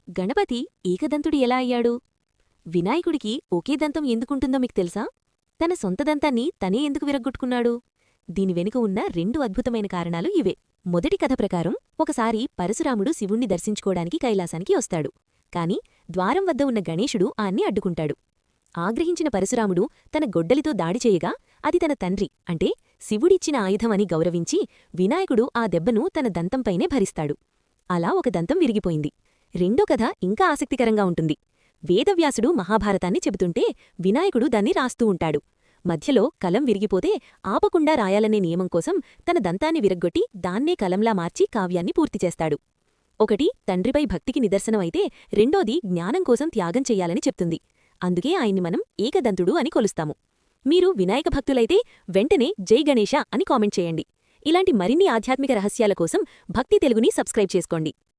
గణపతి ఏకదంతుడు ఎలా అయ్యాడు? వినాయకుడికి ఒకే దంతం ఎందుకుంటుందో మీకు తెలుసా? తన సొంత దంతాన్ని తనే ఎందుకు విరగ్గొట్టుకున్నాడు? దీని వెనుక ఉన్న రెండు అద్భుతమైన కారణాలు ఇవే. మొదటి కథ ప్రకారం ఒకసారి పరశురాముడు శివుణ్ణి దర్శించుకోడానికి కైలాసానికి వస్తాడు. కాని ద్వారం వద్ద ఉన్న గణేశుడు ఆన్ని అడ్డుకుంటాడు. ఆగ్రహించిన పరశురాముడు తన గొడ్డలితో దాడి చేయగా అది తన తండ్రి అంటే శివుడిచ్చిన ఆయుధమని గౌరవించి వినాయకుడు ఆ దెబ్బను తన దంతంపైనే భరిస్తాడు. అలా ఒక దంతం విరిగిపోయింది. రెండో కథ ఇంకా ఆసక్తికరంగా ఉంటుంది. వేదవ్యాసుడు మహాభారతాన్ని చెబుతుంటే వినాయకుడు దాన్ని రాస్తూ ఉంటాడు. మధ్యలో కలం విరిగిపోతే ఆపకుండా రాయాలనే నియమం కోసం తన దంతాన్ని విరగ్గొట్టి దాన్నే కలంలా మార్చి కావ్యాన్ని పూర్తిచేస్తాడు. ఒకటి తండ్రిపై భక్తికి నిదర్శనమైతే రెండోది జ్ఞానం కోసం త్యాగం చెయ్యాలని చెప్తుంది. అందుకే ఆయన్ని మనం ఏకదంతుడు అని కొలుస్తాము. మీరు వినాయక భక్తులైతే వెంటనే జై గణేశ అని కామెంట్ చేయండి. ఇలాంటి మరిన్ని ఆధ్యాత్మిక రహస్యాల కోసం భక్తి తెలుగుని సబ్స్క్రైబ్ చేసుకోండి.